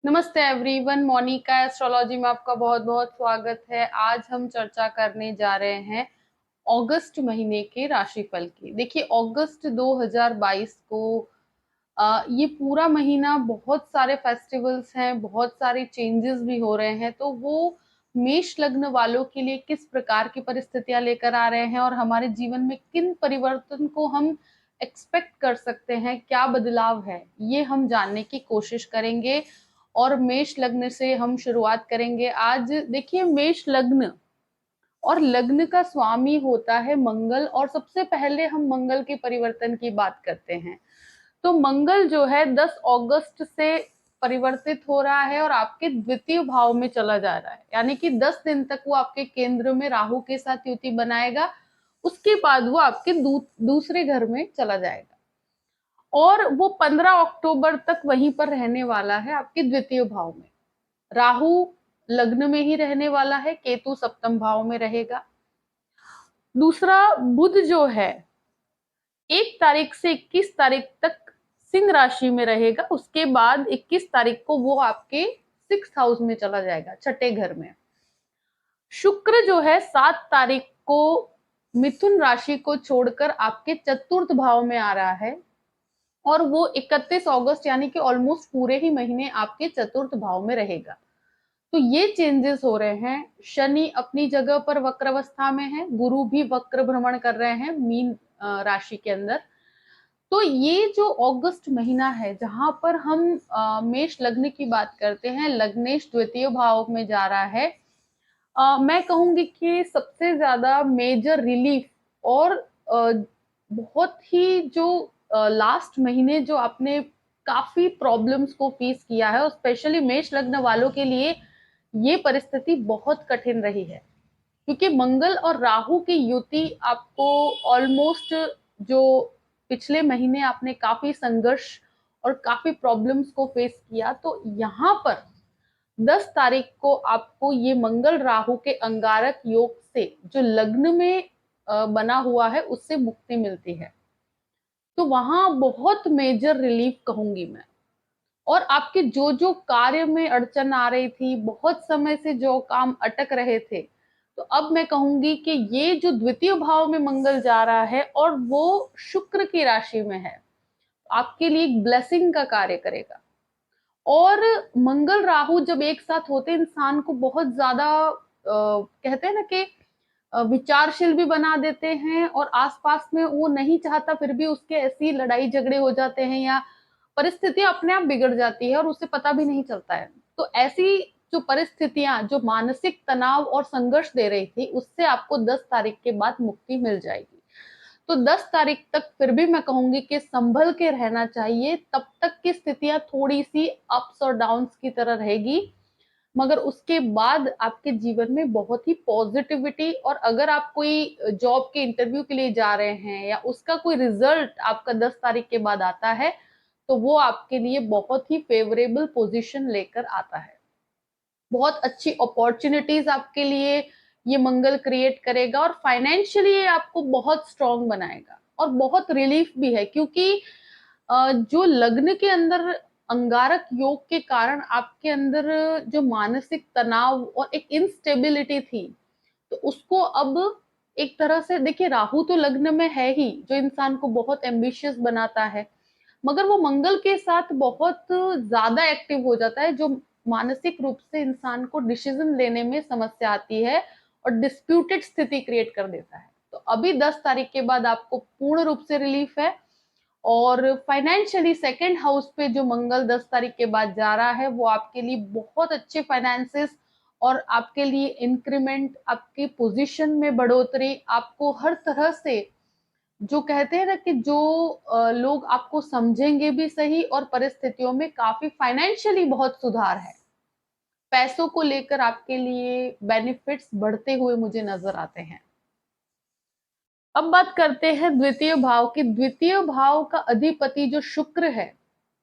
नमस्ते everyone, Monika astrology में आपका बहुत बहुत स्वागत है। आज हम चर्चा करने जा रहे हैं अगस्त महीने के राशिफल की। देखिए, अगस्त 2022 को ये पूरा महीना बहुत सारे फेस्टिवल्स हैं, बहुत सारे चेंजेस भी हो रहे हैं, तो वो मेष लग्न वालों के लिए किस प्रकार की परिस्थितियां लेकर आ रहे हैं और हमारे जीवन में किन परिवर्तन को हम एक्सपेक्ट कर सकते हैं, क्या बदलाव है, ये हम जानने की कोशिश करेंगे। और मेष लग्न से हम शुरुआत करेंगे आज। देखिए, मेष लग्न और लग्न का स्वामी होता है मंगल, और सबसे पहले हम मंगल के परिवर्तन की बात करते हैं। तो मंगल जो है 10 अगस्त से परिवर्तित हो रहा है और आपके द्वितीय भाव में चला जा रहा है, यानी कि 10 दिन तक वो आपके केंद्र में राहु के साथ युति बनाएगा। उसके बाद वो आपके दूसरे घर में चला जाएगा और वो 15 अक्टूबर तक वहीं पर रहने वाला है, आपके द्वितीय भाव में। राहु लग्न में ही रहने वाला है, केतु सप्तम भाव में रहेगा। दूसरा, बुध जो है 1 तारीख से 21 तारीख तक सिंह राशि में रहेगा। उसके बाद 21 तारीख को वो आपके 6th हाउस में चला जाएगा, छठे घर में। शुक्र जो है 7 तारीख को मिथुन राशि को छोड़कर आपके चतुर्थ भाव में आ रहा है और वो 31 अगस्त यानी कि ऑलमोस्ट पूरे ही महीने आपके चतुर्थ भाव में रहेगा। तो ये चेंजेस हो रहे हैं। शनि अपनी जगह पर वक्र अवस्था में है, गुरु भी वक्र भ्रमण कर रहे हैं मीन राशि के अंदर। तो ये जो अगस्त महीना है, जहां पर हम मेष लग्न की बात करते हैं, लग्नेश द्वितीय भाव में जा रहा है। मैं कहूंगी कि सबसे ज्यादा मेजर रिलीफ और बहुत ही जो लास्ट महीने जो आपने काफी प्रॉब्लम्स को फेस किया है, और स्पेशली मेष लग्न वालों के लिए ये परिस्थिति बहुत कठिन रही है, क्योंकि मंगल और राहु की युति आपको ऑलमोस्ट जो पिछले महीने आपने काफी संघर्ष और काफी प्रॉब्लम्स को फेस किया, तो यहाँ पर 10 तारीख को आपको ये मंगल राहु के अंगारक योग से जो लग्न में बना हुआ है, उससे मुक्ति मिलती है। तो वहां बहुत मेजर रिलीफ कहूंगी मैं। और आपके जो जो कार्य में अड़चन आ रही थी, बहुत समय से जो काम अटक रहे थे, तो अब मैं कहूंगी कि ये जो द्वितीय भाव में मंगल जा रहा है और वो शुक्र की राशि में है, आपके लिए एक ब्लेसिंग का कार्य करेगा। और मंगल राहु जब एक साथ होते, इंसान को बहुत ज्यादा कहते हैं ना कि विचारशील भी बना देते हैं, और आसपास में वो नहीं चाहता फिर भी उसके ऐसी लड़ाई झगड़े हो जाते हैं या परिस्थितियां अपने आप बिगड़ जाती है और उसे पता भी नहीं चलता है। तो ऐसी जो परिस्थितियां जो मानसिक तनाव और संघर्ष दे रही थी, उससे आपको 10 तारीख के बाद मुक्ति मिल जाएगी। तो 10 तारीख तक फिर भी मैं कहूंगी कि संभल के रहना चाहिए। तब तक की स्थितियां थोड़ी सी अप्स और डाउन्स की तरह रहेगी, मगर उसके बाद आपके जीवन में बहुत ही पॉजिटिविटी, और अगर आप कोई जॉब के इंटरव्यू के लिए जा रहे हैं या उसका कोई रिजल्ट आपका 10 तारीख के बाद आता है, तो वो आपके लिए बहुत ही फेवरेबल पोजीशन लेकर आता है। बहुत अच्छी अपॉर्चुनिटीज आपके लिए ये मंगल क्रिएट करेगा, और फाइनेंशियली ये आपको बहुत स्ट्रांग बनाएगा। और बहुत रिलीफ भी है, क्योंकि जो लग्न के अंदर अंगारक योग के कारण आपके अंदर जो मानसिक तनाव और एक इंस्टेबिलिटी थी, तो उसको अब एक तरह से, देखिए राहु तो लग्न में है ही, जो इंसान को बहुत एम्बिशियस बनाता है, मगर वो मंगल के साथ बहुत ज्यादा एक्टिव हो जाता है, जो मानसिक रूप से इंसान को डिसीजन लेने में समस्या आती है और डिस्प्यूटेड स्थिति क्रिएट कर देता है। तो अभी 10 तारीख के बाद आपको पूर्ण रूप से रिलीफ है। और फाइनेंशियली सेकंड हाउस पे जो मंगल 10 तारीख के बाद जा रहा है, वो आपके लिए बहुत अच्छे फाइनेंसेस और आपके लिए इंक्रीमेंट, आपकी पोजीशन में बढ़ोतरी, आपको हर तरह से, जो कहते हैं ना कि जो लोग आपको समझेंगे भी सही, और परिस्थितियों में काफी फाइनेंशियली बहुत सुधार है। पैसों को लेकर आपके लिए बेनिफिट्स बढ़ते हुए मुझे नजर आते हैं। अब बात करते हैं द्वितीय भाव की। द्वितीय भाव का अधिपति जो शुक्र है,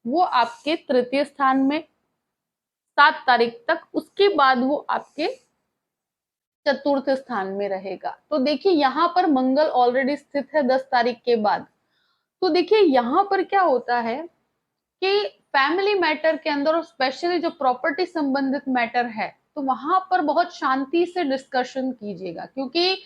वो आपके तृतीय स्थान में 7 तारीख तक, उसके बाद वो आपके चतुर्थ स्थान में रहेगा। तो देखिए, यहां पर मंगल ऑलरेडी स्थित है 10 तारीख के बाद। तो देखिए, यहां पर क्या होता है कि फैमिली मैटर के अंदर और स्पेशली जो प्रॉपर्टी संबंधित मैटर है, तो वहां पर बहुत शांति से डिस्कशन कीजिएगा, क्योंकि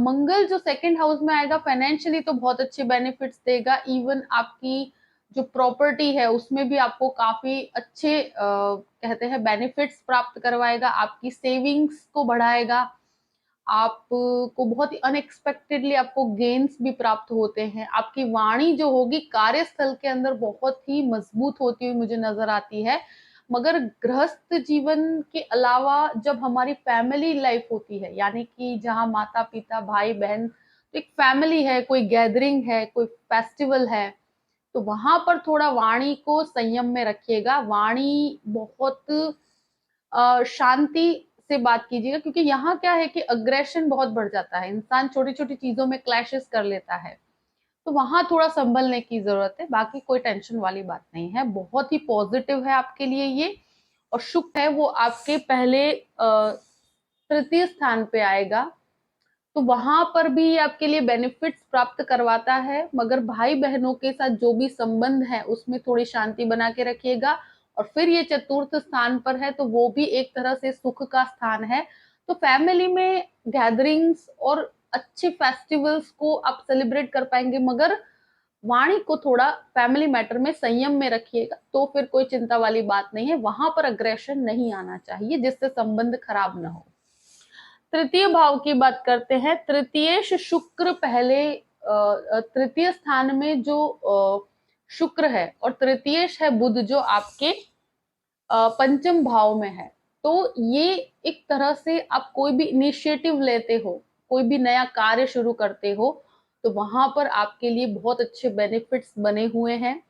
मंगल जो सेकंड हाउस में आएगा फाइनेंशियली तो बहुत अच्छे बेनिफिट्स देगा। इवन आपकी जो प्रॉपर्टी है उसमें भी आपको काफी अच्छे कहते हैं बेनिफिट्स प्राप्त करवाएगा, आपकी सेविंग्स को बढ़ाएगा, आपको बहुत ही अनएक्सपेक्टेडली आपको गेन्स भी प्राप्त होते हैं। आपकी वाणी जो होगी कार्यस्थल के अंदर बहुत ही मजबूत होती हुई मुझे नजर आती है। मगर गृहस्थ जीवन के अलावा जब हमारी फैमिली लाइफ होती है, यानी कि जहाँ माता पिता भाई बहन, तो एक फैमिली है, कोई गैदरिंग है, कोई फेस्टिवल है, तो वहां पर थोड़ा वाणी को संयम में रखिएगा। वाणी बहुत शांति से बात कीजिएगा, क्योंकि यहाँ क्या है कि अग्रेशन बहुत बढ़ जाता है, इंसान छोटी छोटी चीजों में क्लैशेस कर लेता है, तो वहां थोड़ा संभलने की जरूरत है। बाकी कोई टेंशन वाली बात नहीं है, बहुत ही पॉजिटिव है आपके लिए ये। और शुक्र है वो आपके पहले तृतीय स्थान पे आएगा, तो वहां पर भी आपके लिए बेनिफिट्स प्राप्त करवाता है। मगर भाई बहनों के साथ जो भी संबंध है उसमें थोड़ी शांति बना के रखिएगा। और फिर ये चतुर्थ स्थान पर है, तो वो भी एक तरह से सुख का स्थान है। तो फैमिली में गैदरिंग्स और अच्छे फेस्टिवल्स को आप सेलिब्रेट कर पाएंगे, मगर वाणी को थोड़ा फैमिली मैटर में संयम में रखिएगा, तो फिर कोई चिंता वाली बात नहीं है। वहां पर अग्रेशन नहीं आना चाहिए जिससे संबंध खराब ना हो। तृतीय भाव की बात करते हैं। तृतीयेश शुक्र पहले तृतीय स्थान में जो शुक्र है, और तृतीयेश है बुध जो आपके पंचम भाव में है। तो ये एक तरह से आप कोई भी इनिशिएटिव लेते हो, कोई भी नया कार्य शुरू करते हो, तो वहां पर आपके लिए बहुत अच्छे बेनिफिट्स बने हुए हैं।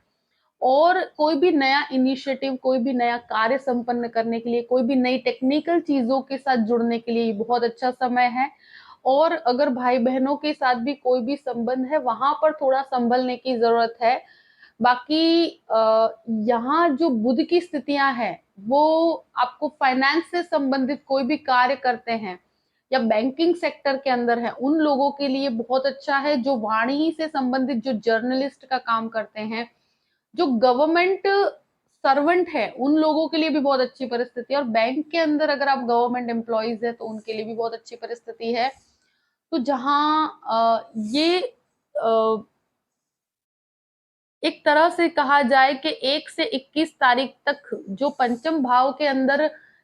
और कोई भी नया इनिशिएटिव, कोई भी नया कार्य संपन्न करने के लिए, कोई भी नई टेक्निकल चीजों के साथ जुड़ने के लिए बहुत अच्छा समय है। और अगर भाई बहनों के साथ भी कोई भी संबंध है, वहां पर थोड़ा संभलने की जरूरत है। बाकी यहाँ जो बुध की स्थितियां हैं, वो आपको फाइनेंस से संबंधित कोई भी कार्य करते हैं या बैंकिंग सेक्टर के अंदर है, उन लोगों के लिए बहुत अच्छा है। जो वाणी से संबंधित, जो जर्नलिस्ट का काम करते हैं, जो गवर्नमेंट सर्वेंट है, उन लोगों के लिए भी बहुत अच्छी परिस्थिति है। और बैंक के अंदर अगर आप गवर्नमेंट एम्प्लॉइज है, तो उनके लिए भी बहुत अच्छी परिस्थिति है। तो जहाँ ये एक तरह से कहा जाए कि 1 से 21 तारीख तक जो पंचम भाव के अंदर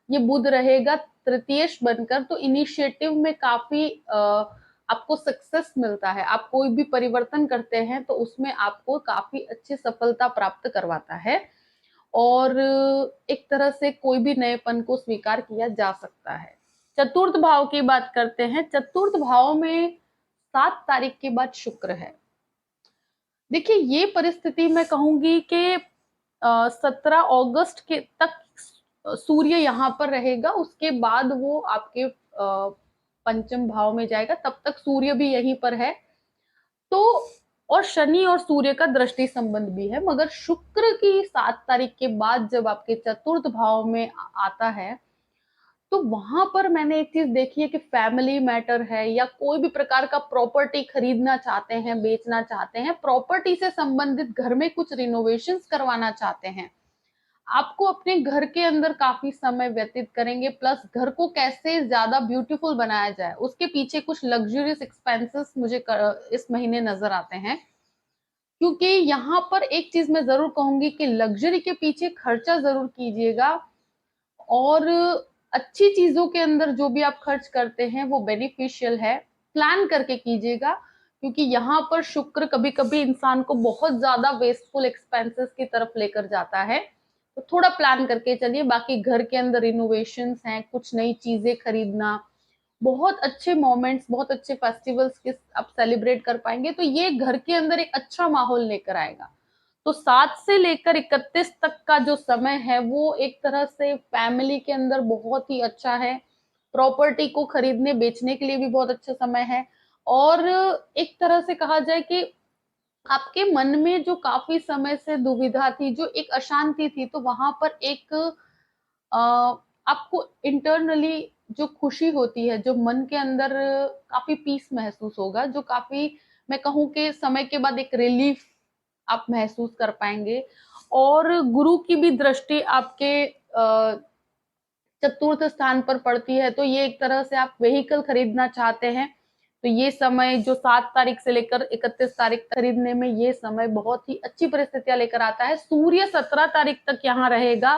ये बुध रहेगा तृतीयेश बनकर, तो इनिशिएटिव में काफी आपको सक्सेस मिलता है। आप कोई भी परिवर्तन करते हैं तो उसमें आपको काफी अच्छी सफलता प्राप्त करवाता है, और एक तरह से कोई भी नएपन को स्वीकार किया जा सकता है। चतुर्थ भाव की बात करते हैं। चतुर्थ भाव में 7 तारीख के बाद शुक्र है। देखिए, ये परिस्थिति मैं कहूंगी कि 17 अगस्त के तक सूर्य यहाँ पर रहेगा, उसके बाद वो आपके पंचम भाव में जाएगा, तब तक सूर्य भी यहीं पर है। तो और शनि और सूर्य का दृष्टि संबंध भी है, मगर शुक्र की 7 तारीख के बाद जब आपके चतुर्थ भाव में आता है, तो वहां पर मैंने एक चीज देखी है कि फैमिली मैटर है या कोई भी प्रकार का प्रॉपर्टी खरीदना चाहते हैं, बेचना चाहते हैं, प्रॉपर्टी से संबंधित घर में कुछ रिनोवेशंस करवाना चाहते हैं, आपको अपने घर के अंदर काफी समय व्यतीत करेंगे। प्लस घर को कैसे ज्यादा ब्यूटीफुल बनाया जाए, उसके पीछे कुछ लग्जरियस एक्सपेंसेस मुझे इस महीने नजर आते हैं। क्योंकि यहाँ पर एक चीज मैं जरूर कहूंगी कि लग्जरी के पीछे खर्चा जरूर कीजिएगा, और अच्छी चीजों के अंदर जो भी आप खर्च करते हैं वो बेनिफिशियल है, प्लान करके कीजिएगा। क्योंकि यहाँ पर शुक्र कभी कभी इंसान को बहुत ज्यादा वेस्टफुल एक्सपेंसेस की तरफ लेकर जाता है, तो थोड़ा प्लान करके चलिए। बाकी घर के अंदर इनोवेशंस हैं, कुछ नई चीजें खरीदना, बहुत अच्छे मोमेंट्स, बहुत अच्छे फेस्टिवल्स के आप सेलिब्रेट कर पाएंगे, तो ये घर के अंदर एक अच्छा माहौल लेकर आएगा। तो 7 से लेकर 31 तक का जो समय है वो एक तरह से फैमिली के अंदर बहुत ही अच्छा है। प्रॉपर्टी को खरीदने बेचने के लिए भी बहुत अच्छा समय है। और एक तरह से कहा जाए कि आपके मन में जो काफी समय से दुविधा थी, जो एक अशांति थी, तो वहां पर एक आपको इंटरनली जो खुशी होती है, जो मन के अंदर काफी पीस महसूस होगा, जो काफी मैं कहूँ कि समय के बाद एक रिलीफ आप महसूस कर पाएंगे। और गुरु की भी दृष्टि आपके चतुर्थ स्थान पर पड़ती है, तो ये एक तरह से आप व्हीकल खरीदना चाहते हैं तो ये समय जो 7 तारीख से लेकर 31 तारीख खरीदने में ये समय बहुत ही अच्छी परिस्थितियां लेकर आता है। सूर्य 17 तारीख तक यहाँ रहेगा,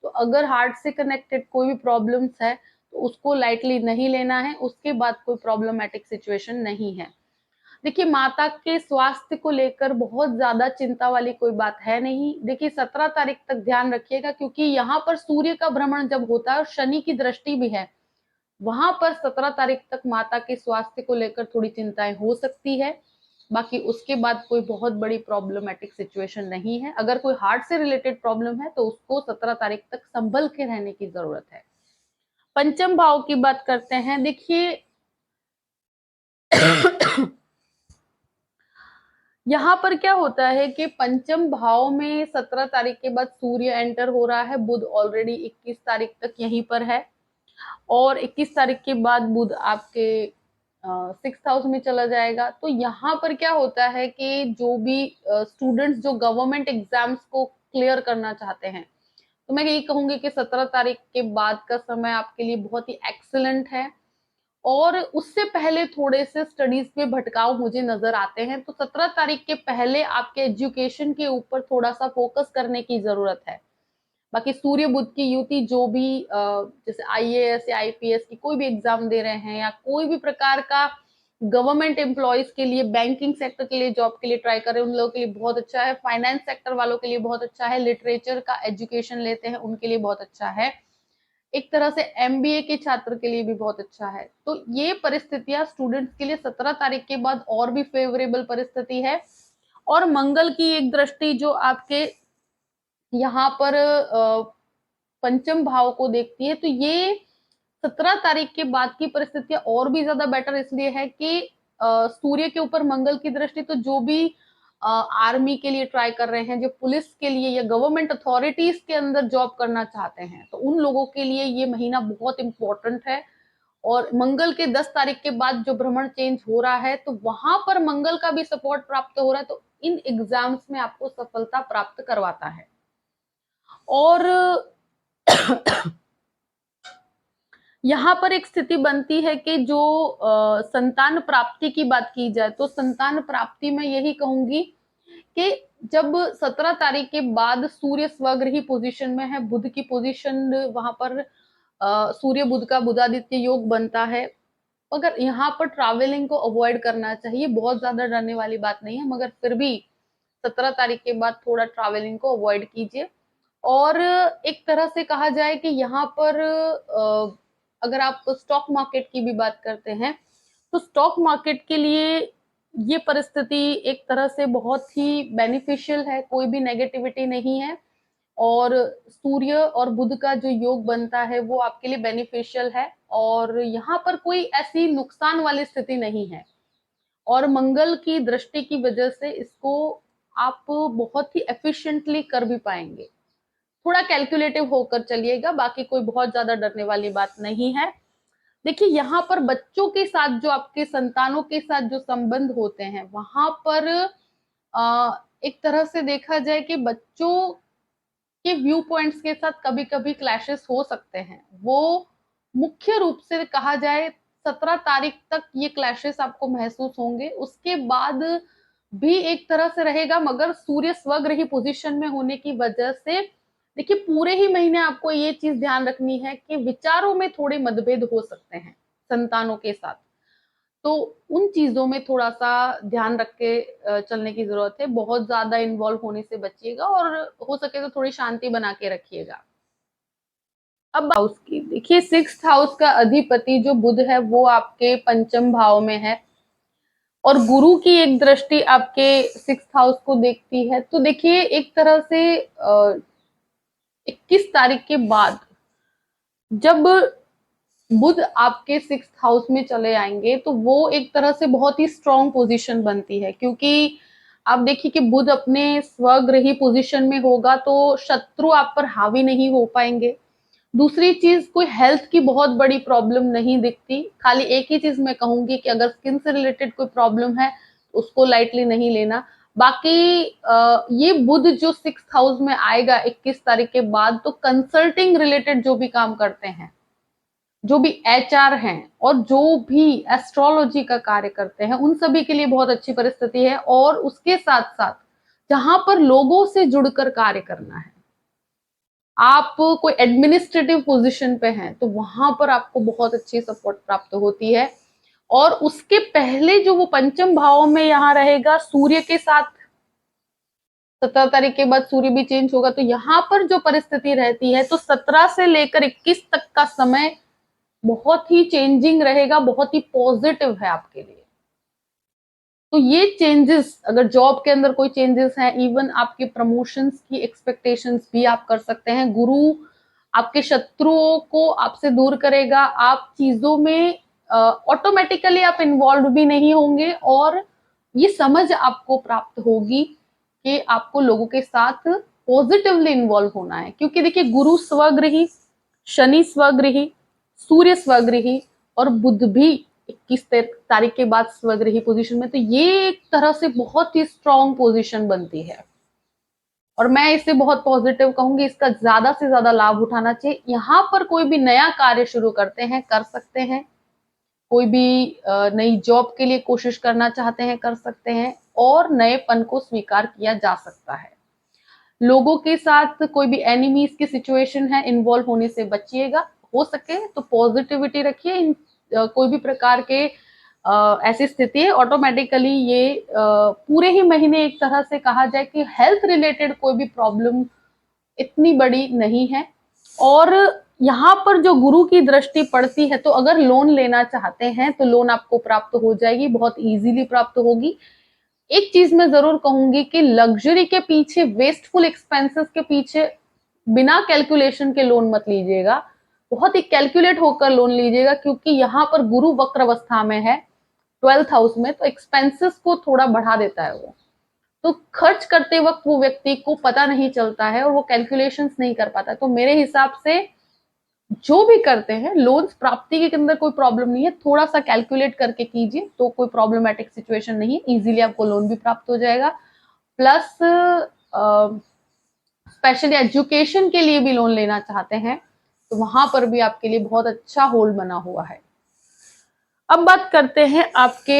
तो अगर हार्ट से कनेक्टेड कोई भी प्रॉब्लम्स है तो उसको लाइटली नहीं लेना है, उसके बाद कोई प्रॉब्लमेटिक सिचुएशन नहीं है। देखिए माता के स्वास्थ्य को लेकर बहुत ज्यादा चिंता वाली कोई बात है नहीं। देखिए 17 तारीख तक ध्यान रखिएगा, क्योंकि यहाँ पर सूर्य का भ्रमण जब होता है और शनि की दृष्टि भी है, वहां पर 17 तारीख तक माता के स्वास्थ्य को लेकर थोड़ी चिंताएं हो सकती है। बाकी उसके बाद कोई बहुत बड़ी प्रॉब्लमेटिक सिचुएशन नहीं है। अगर कोई हार्ट से रिलेटेड प्रॉब्लम है तो उसको 17 तारीख तक संभल के रहने की जरूरत है। पंचम भाव की बात करते हैं। देखिए यहाँ पर क्या होता है कि पंचम भाव में 17 तारीख के बाद सूर्य एंटर हो रहा है, बुध ऑलरेडी 21 तारीख तक यहीं पर है और 21 तारीख के बाद बुध आपके 6th हाउस में चला जाएगा। तो यहाँ पर क्या होता है कि जो भी स्टूडेंट्स जो गवर्नमेंट एग्जाम्स को क्लियर करना चाहते हैं, तो मैं यही कहूंगी कि 17 तारीख के बाद का समय आपके लिए बहुत ही एक्सीलेंट है। और उससे पहले थोड़े से स्टडीज पे भटकाव मुझे नजर आते हैं, तो 17 तारीख के पहले आपके एजुकेशन के ऊपर थोड़ा सा फोकस करने की जरूरत है। बाकी सूर्य बुध की युति जो भी जैसे आईएएस या आईपीएस की कोई भी एग्जाम दे रहे हैं या कोई भी प्रकार का गवर्नमेंट एम्प्लॉयज के लिए, बैंकिंग सेक्टर के लिए जॉब के लिए ट्राई कर रहे हैं, उन लोगों के लिए बहुत अच्छा है। फाइनेंस सेक्टर वालों के लिए बहुत अच्छा है। लिटरेचर का एजुकेशन लेते हैं उनके लिए बहुत अच्छा है। एक तरह से एमबीए के छात्र के लिए भी बहुत अच्छा है। तो ये परिस्थितियां स्टूडेंट्स के लिए 17 तारीख के बाद और भी फेवरेबल परिस्थिति है। और मंगल की एक दृष्टि जो आपके यहाँ पर पंचम भाव को देखती है, तो ये 17 तारीख के बाद की परिस्थितियां और भी ज्यादा बेटर इसलिए है कि सूर्य के ऊपर मंगल की दृष्टि, तो जो भी आर्मी के लिए ट्राई कर रहे हैं, जो पुलिस के लिए या गवर्नमेंट अथॉरिटीज के अंदर जॉब करना चाहते हैं, तो उन लोगों के लिए ये महीना बहुत इंपॉर्टेंट है। और मंगल के 10 तारीख के बाद जो भ्रमण चेंज हो रहा है, तो वहां पर मंगल का भी सपोर्ट प्राप्त हो रहा है, तो इन एग्जाम्स में आपको सफलता प्राप्त करवाता है। और यहाँ पर एक स्थिति बनती है कि जो संतान प्राप्ति की बात की जाए, तो संतान प्राप्ति में यही कहूंगी कि जब 17 तारीख के बाद सूर्य स्वगृही पोजीशन में है, बुध की पोजीशन वहां पर सूर्य बुध का बुधादित्य योग बनता है। मगर यहाँ पर ट्रैवलिंग को अवॉइड करना चाहिए, बहुत ज्यादा डरने वाली बात नहीं है, मगर फिर भी 17 तारीख के बाद थोड़ा ट्रैवलिंग को अवॉइड कीजिए। और एक तरह से कहा जाए कि यहाँ पर अगर आप स्टॉक मार्केट की भी बात करते हैं, तो स्टॉक मार्केट के लिए ये परिस्थिति एक तरह से बहुत ही बेनिफिशियल है, कोई भी नेगेटिविटी नहीं है। और सूर्य और बुध का जो योग बनता है वो आपके लिए बेनिफिशियल है, और यहाँ पर कोई ऐसी नुकसान वाली स्थिति नहीं है। और मंगल की दृष्टि की वजह से इसको आप बहुत ही एफिशिएंटली कर भी पाएंगे। थोड़ा कैलकुलेटिव होकर चलिएगा, बाकी कोई बहुत ज्यादा डरने वाली बात नहीं है। देखिए यहाँ पर बच्चों के साथ, जो आपके संतानों के साथ जो संबंध होते हैं, वहां पर एक तरह से देखा जाए कि बच्चों के व्यू पॉइंट्स के साथ कभी कभी क्लैशेस हो सकते हैं। वो मुख्य रूप से कहा जाए 17 तारीख तक ये क्लैशेस आपको महसूस होंगे, उसके बाद भी एक तरह से रहेगा, मगर सूर्य स्वगृही पोजीशन में होने की वजह से देखिए पूरे ही महीने आपको ये चीज ध्यान रखनी है कि विचारों में थोड़े मतभेद हो सकते हैं संतानों के साथ, तो उन चीजों में थोड़ा सा ध्यान रख के चलने की जरूरत है। बहुत ज्यादा इन्वॉल्व होने से बचिएगा और हो सके तो थोड़ी शांति बना के रखिएगा। अब हाउस की देखिए, 6th हाउस का अधिपति जो बुध है वो आपके पंचम भाव में है और गुरु की एक दृष्टि आपके 6th हाउस को देखती है। तो देखिए एक तरह से 21 तारीख के बाद जब बुध आपके 6th हाउस में चले आएंगे, तो वो एक तरह से बहुत ही स्ट्रॉन्ग पोजीशन बनती है, क्योंकि आप देखिए कि बुध अपने स्वगृही पोजीशन में होगा तो शत्रु आप पर हावी नहीं हो पाएंगे। दूसरी चीज, कोई हेल्थ की बहुत बड़ी प्रॉब्लम नहीं दिखती। खाली एक ही चीज मैं कहूंगी कि अगर स्किन से रिलेटेड कोई प्रॉब्लम है तो उसको लाइटली नहीं लेना। बाकी ये बुध जो 6th हाउस में आएगा 21 तारीख के बाद, तो कंसल्टिंग रिलेटेड जो भी काम करते हैं, जो भी एचआर हैं और जो भी एस्ट्रोलॉजी का कार्य करते हैं, उन सभी के लिए बहुत अच्छी परिस्थिति है। और उसके साथ साथ जहां पर लोगों से जुड़कर कार्य करना है, आप कोई एडमिनिस्ट्रेटिव पोजीशन पे हैं, तो वहां पर आपको बहुत अच्छी सपोर्ट प्राप्त होती है। और उसके पहले जो वो पंचम भाव में यहाँ रहेगा सूर्य के साथ, 17 तारीख के बाद सूर्य भी चेंज होगा, तो यहाँ पर जो परिस्थिति रहती है, तो 17 से लेकर 21 तक का समय बहुत ही चेंजिंग रहेगा, बहुत ही पॉजिटिव है आपके लिए। तो ये चेंजेस, अगर जॉब के अंदर कोई चेंजेस हैं, इवन आपके प्रमोशंस की एक्सपेक्टेशंस भी आप कर सकते हैं। गुरु आपके शत्रुओं को आपसे दूर करेगा, आप चीजों में ऑटोमेटिकली आप इन्वॉल्व भी नहीं होंगे, और ये समझ आपको प्राप्त होगी कि आपको लोगों के साथ पॉजिटिवली इन्वॉल्व होना है। क्योंकि देखिए, गुरु स्वगृही, शनि स्वगृही, सूर्य स्वगृही और बुध भी 21 तारीख के बाद स्वगृही पोजीशन में, तो ये एक तरह से बहुत ही स्ट्रॉन्ग पोजीशन बनती है। और मैं इसे बहुत पॉजिटिव कहूंगी, इसका ज्यादा से ज्यादा लाभ उठाना चाहिए। यहाँ पर कोई भी नया कार्य शुरू करते हैं, कर सकते हैं। कोई भी नई जॉब के लिए कोशिश करना चाहते हैं, कर सकते हैं। और नएपन को स्वीकार किया जा सकता है। लोगों के साथ कोई भी एनिमीज की सिचुएशन है, इन्वॉल्व होने से बचिएगा। हो सके तो पॉजिटिविटी रखिए। कोई भी प्रकार के ऐसी स्थिति है, ऑटोमेटिकली ये पूरे ही महीने एक तरह से कहा जाए कि हेल्थ रिलेटेड कोई भी प्रॉब्लम इतनी बड़ी नहीं है। और यहाँ पर जो गुरु की दृष्टि पड़ती है, तो अगर लोन लेना चाहते हैं तो लोन आपको प्राप्त हो जाएगी, बहुत इजीली प्राप्त होगी। एक चीज मैं जरूर कहूंगी कि लग्जरी के पीछे, वेस्टफुल एक्सपेंसेस के पीछे बिना कैलकुलेशन के लोन मत लीजिएगा। बहुत ही कैलकुलेट होकर लोन लीजिएगा, क्योंकि यहाँ पर गुरु वक्र अवस्था में है 12th हाउस में, तो एक्सपेंसेस को थोड़ा बढ़ा देता है वो। तो खर्च करते वक्त वो व्यक्ति को पता नहीं चलता है और वो कैलकुलेशंस नहीं कर पाता। तो मेरे हिसाब से जो भी करते हैं, लोन्स प्राप्ति के अंदर कोई प्रॉब्लम नहीं है, थोड़ा सा कैलकुलेट करके कीजिए तो कोई प्रॉब्लमेटिक सिचुएशन नहीं है, इजीली आपको लोन भी प्राप्त हो जाएगा। प्लस स्पेशली एजुकेशन के लिए भी लोन लेना चाहते हैं, तो वहां पर भी आपके लिए बहुत अच्छा होल्ड बना हुआ है। अब बात करते हैं आपके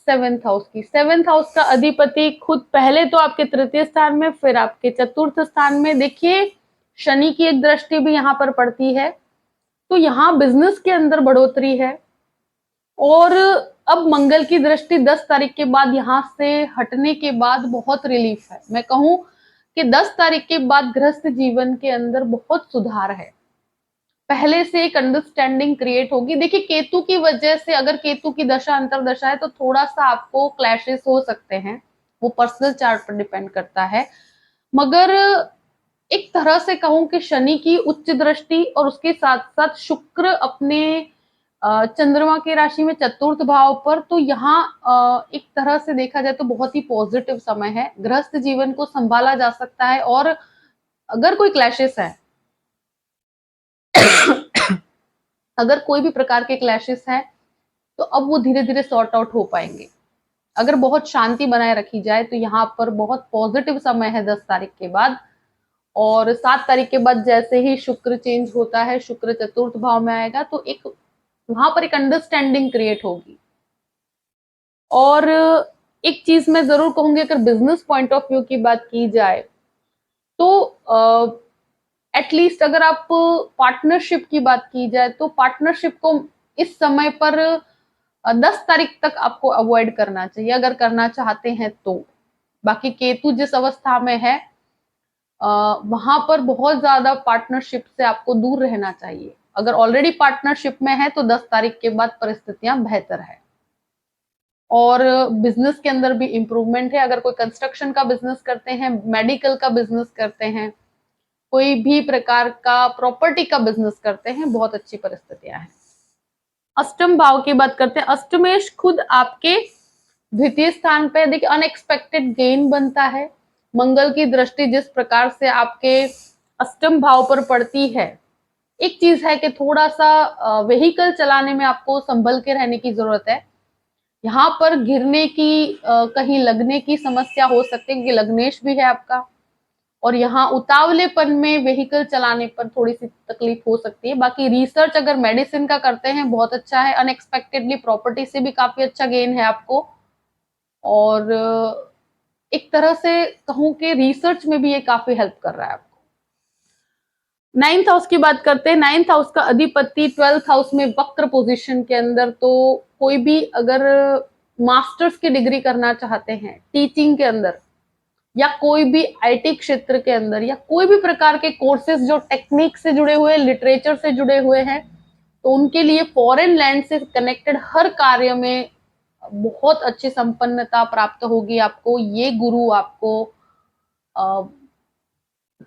7th हाउस की। 7th हाउस का अधिपति खुद पहले तो आपके तृतीय स्थान में, फिर आपके चतुर्थ स्थान में। देखिए, शनि की एक दृष्टि भी यहाँ पर पड़ती है, तो यहाँ बिजनेस के अंदर बढ़ोतरी है। और अब मंगल की दृष्टि 10 तारीख के बाद यहाँ से हटने के बाद बहुत रिलीफ है। मैं कहूं कि 10 तारीख के बाद गृहस्थ जीवन के अंदर बहुत सुधार है, पहले से एक अंडरस्टैंडिंग क्रिएट होगी। देखिए, केतु की वजह से, अगर केतु की दशा अंतरदशा है, तो थोड़ा सा आपको क्लैशेस हो सकते हैं, वो पर्सनल चार्ट पर डिपेंड करता है। मगर एक तरह से कहूं कि शनि की उच्च दृष्टि और उसके साथ साथ शुक्र अपने चंद्रमा की राशि में चतुर्थ भाव पर, तो यहाँ एक तरह से देखा जाए तो बहुत ही पॉजिटिव समय है। गृहस्थ जीवन को संभाला जा सकता है, और अगर कोई क्लैशेस है अगर कोई भी प्रकार के क्लैशेस हैं, तो अब वो धीरे धीरे सॉर्ट आउट हो पाएंगे। अगर बहुत शांति बनाए रखी जाए, तो यहाँ पर बहुत पॉजिटिव समय है 10 तारीख के बाद। और 7 तारीख के बाद जैसे ही शुक्र चेंज होता है, शुक्र चतुर्थ भाव में आएगा, तो एक वहां पर एक अंडरस्टैंडिंग क्रिएट होगी। और एक चीज मैं जरूर कहूंगी, अगर बिजनेस पॉइंट ऑफ व्यू की बात की जाए, तो एटलीस्ट अगर आप पार्टनरशिप की बात की जाए, तो पार्टनरशिप को इस समय पर 10 तारीख तक आपको अवॉइड करना चाहिए, अगर करना चाहते हैं तो। बाकी केतु जिस अवस्था में है, वहां पर बहुत ज्यादा पार्टनरशिप से आपको दूर रहना चाहिए। अगर ऑलरेडी पार्टनरशिप में है, तो 10 तारीख के बाद परिस्थितियां बेहतर है। और बिजनेस के अंदर भी इंप्रूवमेंट है। अगर कोई कंस्ट्रक्शन का बिजनेस करते हैं, मेडिकल का बिजनेस करते हैं, कोई भी प्रकार का प्रॉपर्टी का बिजनेस करते हैं, बहुत अच्छी परिस्थितियां हैं। अष्टम भाव की बात करते हैं। अष्टमेश खुद आपके द्वितीय स्थान पे, देखिए अनएक्सपेक्टेड गेन बनता है। मंगल की दृष्टि जिस प्रकार से आपके अष्टम भाव पर पड़ती है, एक चीज है कि थोड़ा सा व्हीकल चलाने में आपको संभल के रहने की जरूरत है। यहाँ पर गिरने की कहीं लगने की समस्या हो सकती है, क्योंकि लग्नेश भी है आपका। और यहाँ उतावलेपन में व्हीकल चलाने पर थोड़ी सी तकलीफ हो सकती है। बाकी रिसर्च अगर मेडिसिन का करते हैं बहुत अच्छा है। अनएक्सपेक्टेडली प्रॉपर्टी से भी काफी अच्छा गेन है आपको। और एक तरह से कहूं कि रिसर्च में भी ये काफी हेल्प कर रहा है आपको। 9th हाउस की बात करते हैं। 9th हाउस का अधिपति 12th हाउस में वक्र पोजीशन के अंदर, तो कोई भी अगर मास्टर्स की डिग्री करना चाहते हैं टीचिंग के अंदर, या कोई भी आईटी क्षेत्र के अंदर, या कोई भी प्रकार के कोर्सेज जो टेक्निक से जुड़े हुए, लिटरेचर से जुड़े हुए हैं, तो उनके लिए फॉरेन लैंड से कनेक्टेड हर कार्य में बहुत अच्छी संपन्नता प्राप्त होगी आपको। ये गुरु आपको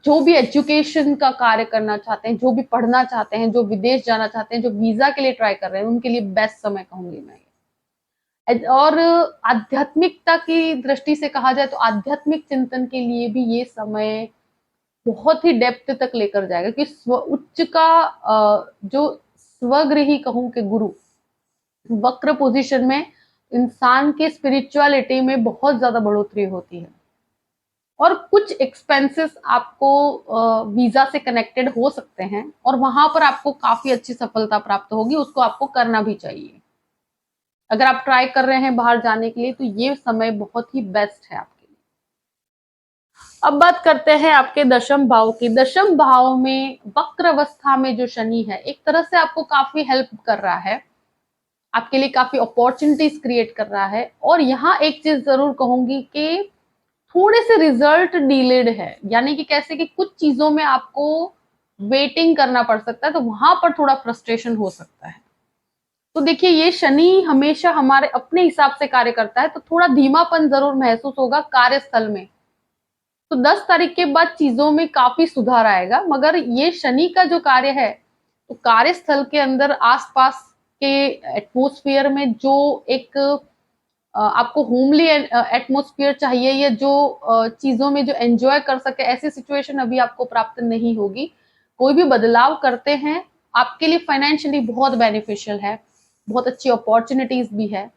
जो भी एजुकेशन का कार्य करना चाहते हैं, जो भी पढ़ना चाहते हैं, जो विदेश जाना चाहते हैं, जो वीजा के लिए ट्राई कर रहे हैं, उनके लिए बेस्ट समय कहूंगी मैं। और आध्यात्मिकता की दृष्टि से कहा जाए तो आध्यात्मिक चिंतन के लिए भी ये समय बहुत ही डेप्थ तक लेकर जाएगा, कि स्व उच्च का जो स्वगृही कहूं कि गुरु वक्र पोजीशन में इंसान के स्पिरिचुअलिटी में बहुत ज्यादा बढ़ोतरी होती है। और कुछ एक्सपेंसेस आपको वीजा से कनेक्टेड हो सकते हैं, और वहां पर आपको काफी अच्छी सफलता प्राप्त होगी, उसको आपको करना भी चाहिए। अगर आप ट्राई कर रहे हैं बाहर जाने के लिए तो ये समय बहुत ही बेस्ट है आपके लिए। अब बात करते हैं आपके दशम भाव की। दशम भाव में वक्र अवस्था में जो शनि है, एक तरह से आपको काफी हेल्प कर रहा है, आपके लिए काफी अपॉर्चुनिटीज क्रिएट कर रहा है। और यहाँ एक चीज जरूर कहूंगी कि थोड़े से रिजल्ट डिलेड है, यानी कि कैसे कि कुछ चीजों में आपको वेटिंग करना पड़ सकता है, तो वहां पर थोड़ा फ्रस्ट्रेशन हो सकता है। तो देखिए, ये शनि हमेशा हमारे अपने हिसाब से कार्य करता है, तो थोड़ा धीमापन जरूर महसूस होगा कार्यस्थल में। तो 10 तारीख के बाद चीजों में काफी सुधार आएगा, मगर ये शनि का जो कार्य है, तो कार्यस्थल के अंदर आसपास के एटमोस्फियर में जो एक आपको होमली एटमोस्फियर चाहिए, या जो चीजों में जो एंजॉय कर सके, ऐसी सिचुएशन अभी आपको प्राप्त नहीं होगी। कोई भी बदलाव करते हैं आपके लिए फाइनेंशियली बहुत बेनिफिशियल है, बहुत अच्छी अपॉर्चुनिटीज भी है।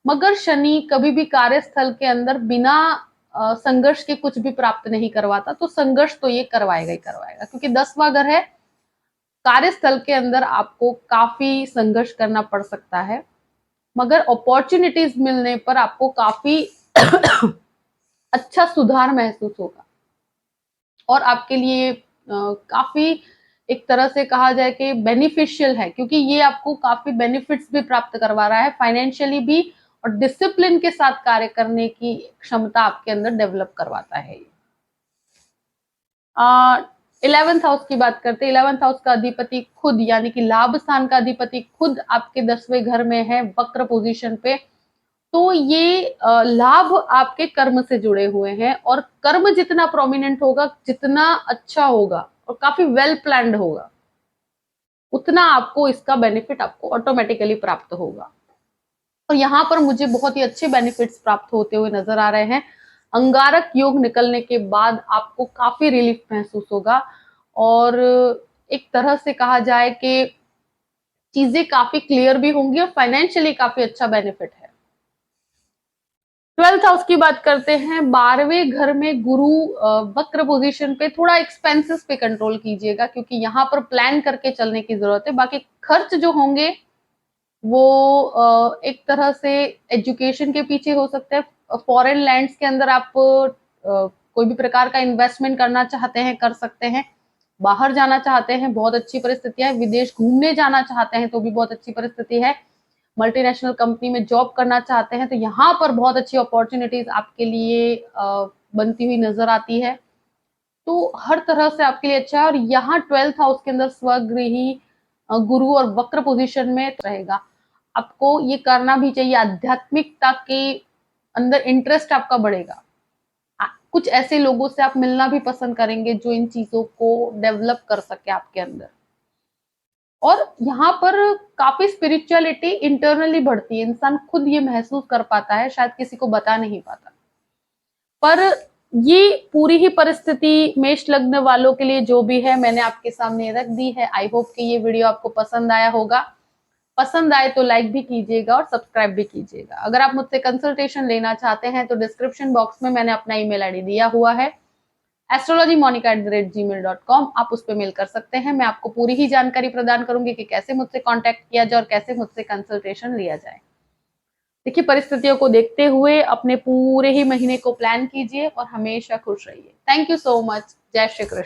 मगर शनि कभी भी कार्यस्थल के अंदर बिना संघर्ष के कुछ भी प्राप्त नहीं करवाता, तो संघर्ष तो ये करवाएगा ही करवाएगा, क्योंकि 10वां घर है। कार्यस्थल के अंदर आपको काफी संघर्ष करना पड़ सकता है, मगर अपॉर्चुनिटीज मिलने पर आपको काफी अच्छा सुधार महसूस होगा। और आपके लिए काफी एक तरह से कहा जाए कि बेनिफिशियल है, क्योंकि ये आपको काफी बेनिफिट्स भी प्राप्त करवा रहा है, फाइनेंशियली भी, और डिसिप्लिन के साथ कार्य करने की क्षमता आपके अंदर डेवलप करवाता है। 11th हाउस की बात करते हैं। 11th हाउस का अधिपति खुद, यानी कि लाभ स्थान का अधिपति खुद आपके 10वें घर में है वक्र पोजीशन पे। तो ये लाभ आपके कर्म से जुड़े हुए हैं, और कर्म जितना प्रोमिनेंट होगा, जितना अच्छा होगा और काफी वेल प्लान्ड होगा, उतना आपको इसका बेनिफिट आपको ऑटोमेटिकली प्राप्त होगा। और यहाँ पर मुझे बहुत ही अच्छे बेनिफिट्स प्राप्त होते हुए नजर आ रहे हैं। अंगारक योग निकलने के बाद आपको काफी रिलीफ महसूस होगा, और एक तरह से कहा जाए कि चीजें काफी क्लियर भी होंगी, और फाइनेंशियली काफी अच्छा बेनिफिट है। 12th हाउस की बात करते हैं। 12वें घर में गुरु वक्र पोजीशन पे, थोड़ा एक्सपेंसेस पे कंट्रोल कीजिएगा, क्योंकि यहाँ पर प्लान करके चलने की जरूरत है। बाकी खर्च जो होंगे वो एक तरह से एजुकेशन के पीछे हो सकते हैं। फॉरेन लैंड्स के अंदर आप कोई भी प्रकार का इन्वेस्टमेंट करना चाहते हैं कर सकते हैं। बाहर जाना चाहते हैं बहुत अच्छी परिस्थितियां है। विदेश घूमने जाना चाहते हैं तो भी बहुत अच्छी परिस्थिति है। मल्टीनेशनल कंपनी में जॉब करना चाहते हैं तो यहाँ पर बहुत अच्छी अपॉर्चुनिटीज आपके लिए बनती हुई नजर आती है। तो हर तरह से आपके लिए अच्छा है। और यहाँ 12th हाउस के अंदर स्वगृही गुरु और वक्र पोजीशन में रहेगा। आपको ये करना भी चाहिए। आध्यात्मिकता के अंदर इंटरेस्ट आपका बढ़ेगा। कुछ ऐसे लोगों से आप मिलना भी पसंद करेंगे जो इन चीजों को डेवलप कर सके आपके अंदर। और यहाँ पर काफी स्पिरिचुअलिटी इंटरनली बढ़ती है। इंसान खुद ये महसूस कर पाता है, शायद किसी को बता नहीं पाता। पर ये पूरी ही परिस्थिति मेष लग्न वालों के लिए जो भी है मैंने आपके सामने रख दी है। आई होप कि ये वीडियो आपको पसंद आया होगा। पसंद आए तो लाइक भी कीजिएगा और सब्सक्राइब भी कीजिएगा। अगर आप मुझसे कंसल्टेशन लेना चाहते हैं तो डिस्क्रिप्शन बॉक्स में मैंने अपना ईमेल आईडी दिया हुआ है, astrologymonica@gmail.com। आप उस पर मेल कर सकते हैं। मैं आपको पूरी ही जानकारी प्रदान करूंगी कि कैसे मुझसे कांटेक्ट किया जाए और कैसे मुझसे कंसल्टेशन लिया जाए। देखिए, परिस्थितियों को देखते हुए अपने पूरे ही महीने को प्लान कीजिए और हमेशा खुश रहिए। Thank you so much. जय श्री कृष्ण।